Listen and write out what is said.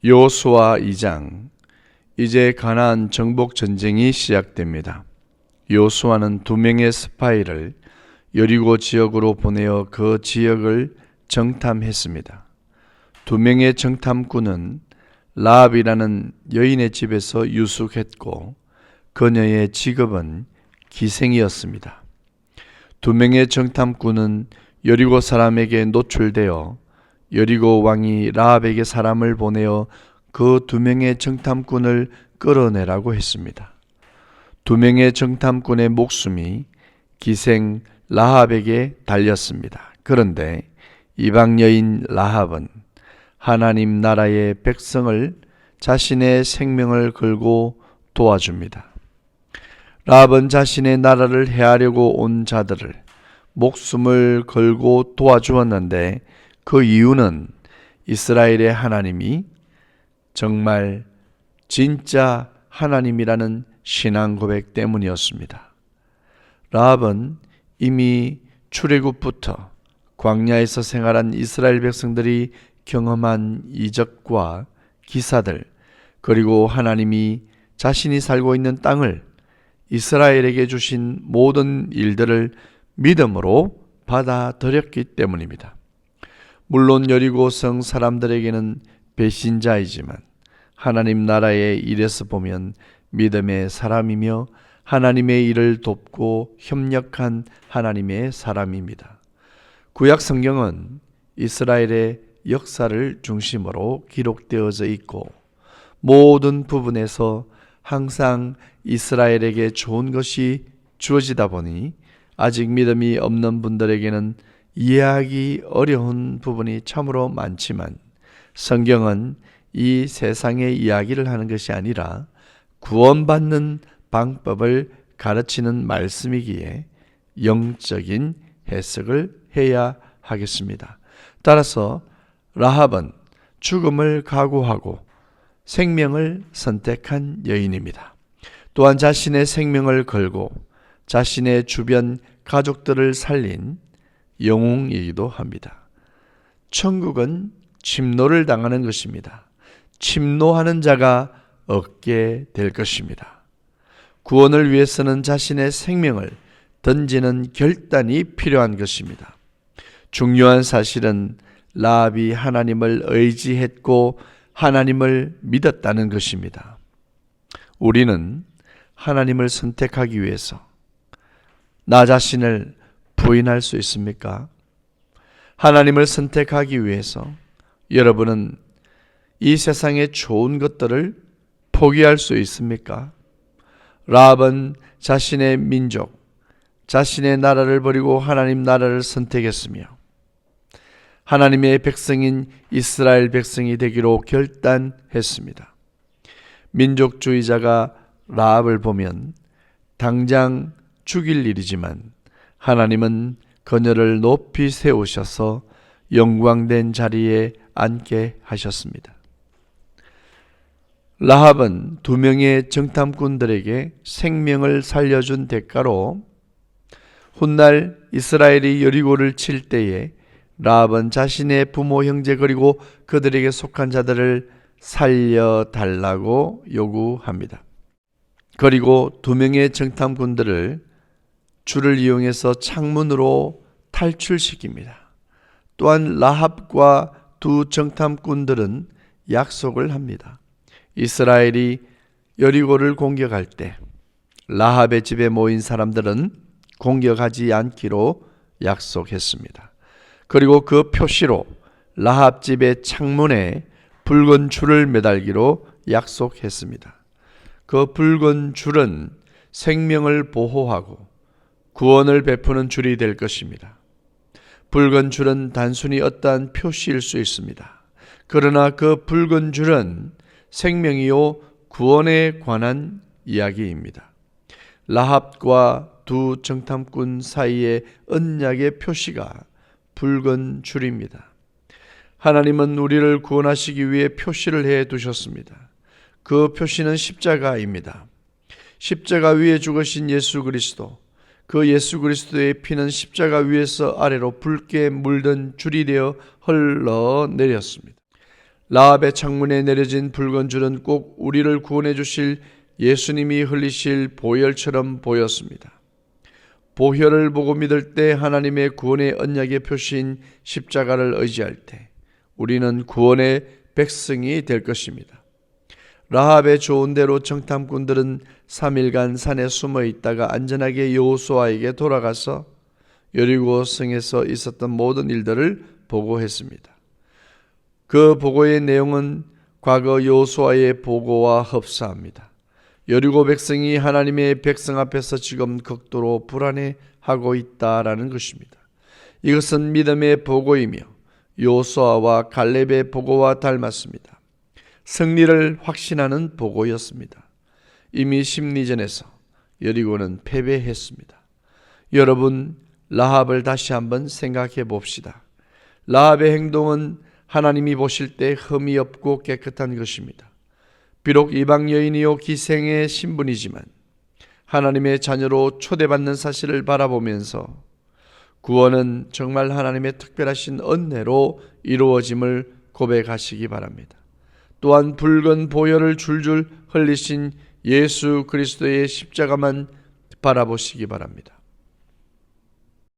여호수아 2장. 이제 가나안 정복 전쟁이 시작됩니다. 여호수아는 2명의 스파이를 여리고 지역으로 보내어 그 지역을 정탐했습니다. 2명의 정탐꾼은 라합이라는 여인의 집에서 유숙했고 그녀의 직업은 기생이었습니다. 2명의 정탐꾼은 여리고 사람에게 노출되어 여리고 왕이 라합에게 사람을 보내어 그 2명의 정탐꾼을 끌어내라고 했습니다. 2명의 정탐꾼의 목숨이 기생 라합에게 달렸습니다. 그런데 이방 여인 라합은 하나님 나라의 백성을 자신의 생명을 걸고 도와줍니다. 라합은 자신의 나라를 해하려고 온 자들을 목숨을 걸고 도와주었는데 그 이유는 이스라엘의 하나님이 정말 진짜 하나님이라는 신앙 고백 때문이었습니다. 라합은 이미 출애굽부터 광야에서 생활한 이스라엘 백성들이 경험한 이적과 기사들, 그리고 하나님이 자신이 살고 있는 땅을 이스라엘에게 주신 모든 일들을 믿음으로 받아들였기 때문입니다. 물론 여리고성 사람들에게는 배신자이지만 하나님 나라의 일에서 보면 믿음의 사람이며 하나님의 일을 돕고 협력한 하나님의 사람입니다. 구약 성경은 이스라엘의 역사를 중심으로 기록되어져 있고 모든 부분에서 항상 이스라엘에게 좋은 것이 주어지다 보니 아직 믿음이 없는 분들에게는 이해하기 어려운 부분이 참으로 많지만 성경은 이 세상의 이야기를 하는 것이 아니라 구원받는 방법을 가르치는 말씀이기에 영적인 해석을 해야 하겠습니다. 따라서 라합은 죽음을 각오하고 생명을 선택한 여인입니다. 또한 자신의 생명을 걸고 자신의 주변 가족들을 살린 영웅이기도 합니다. 천국은 침노를 당하는 것입니다. 침노하는 자가 얻게 될 것입니다. 구원을 위해서는 자신의 생명을 던지는 결단이 필요한 것입니다. 중요한 사실은 라합이 하나님을 의지했고 하나님을 믿었다는 것입니다. 우리는 하나님을 선택하기 위해서 나 자신을 부인할 수 있습니까? 하나님을 선택하기 위해서 여러분은 이 세상의 좋은 것들을 포기할 수 있습니까? 라합은 자신의 민족, 자신의 나라를 버리고 하나님 나라를 선택했으며 하나님의 백성인 이스라엘 백성이 되기로 결단했습니다. 민족주의자가 라합을 보면 당장 죽일 일이지만 하나님은 그녀를 높이 세우셔서 영광된 자리에 앉게 하셨습니다. 라합은 2명의 정탐꾼들에게 생명을 살려준 대가로 훗날 이스라엘이 여리고를 칠 때에 라합은 자신의 부모 형제 그리고 그들에게 속한 자들을 살려달라고 요구합니다. 그리고 2명의 정탐꾼들을 줄을 이용해서 창문으로 탈출시킵니다. 또한 라합과 2 정탐꾼들은 약속을 합니다. 이스라엘이 여리고를 공격할 때 라합의 집에 모인 사람들은 공격하지 않기로 약속했습니다. 그리고 그 표시로 라합 집의 창문에 붉은 줄을 매달기로 약속했습니다. 그 붉은 줄은 생명을 보호하고 구원을 베푸는 줄이 될 것입니다. 붉은 줄은 단순히 어떠한 표시일 수 있습니다. 그러나 그 붉은 줄은 생명이요 구원에 관한 이야기입니다. 라합과 2 정탐꾼 사이의 언약의 표시가 붉은 줄입니다. 하나님은 우리를 구원하시기 위해 표시를 해 두셨습니다. 그 표시는 십자가입니다. 십자가 위에 죽으신 예수 그리스도, 그 예수 그리스도의 피는 십자가 위에서 아래로 붉게 물든 줄이 되어 흘러내렸습니다. 라합의 창문에 내려진 붉은 줄은 꼭 우리를 구원해 주실 예수님이 흘리실 보혈처럼 보였습니다. 보혈을 보고 믿을 때 하나님의 구원의 언약의 표시인 십자가를 의지할 때 우리는 구원의 백성이 될 것입니다. 라합의 좋은 대로 정탐꾼들은 3일간 산에 숨어 있다가 안전하게 여호수아에게 돌아가서 여리고 성에서 있었던 모든 일들을 보고했습니다. 그 보고의 내용은 과거 여호수아의 보고와 흡사합니다. 여리고 백성이 하나님의 백성 앞에서 지금 극도로 불안해하고 있다라는 것입니다. 이것은 믿음의 보고이며 여호수아와 갈렙의 보고와 닮았습니다. 승리를 확신하는 보고였습니다. 이미 심리전에서 여리고는 패배했습니다. 여러분, 라합을 다시 한번 생각해 봅시다. 라합의 행동은 하나님이 보실 때 흠이 없고 깨끗한 것입니다. 비록 이방 여인이요 기생의 신분이지만 하나님의 자녀로 초대받는 사실을 바라보면서 구원은 정말 하나님의 특별하신 은혜로 이루어짐을 고백하시기 바랍니다. 또한 붉은 보혈을 줄줄 흘리신 예수 그리스도의 십자가만 바라보시기 바랍니다.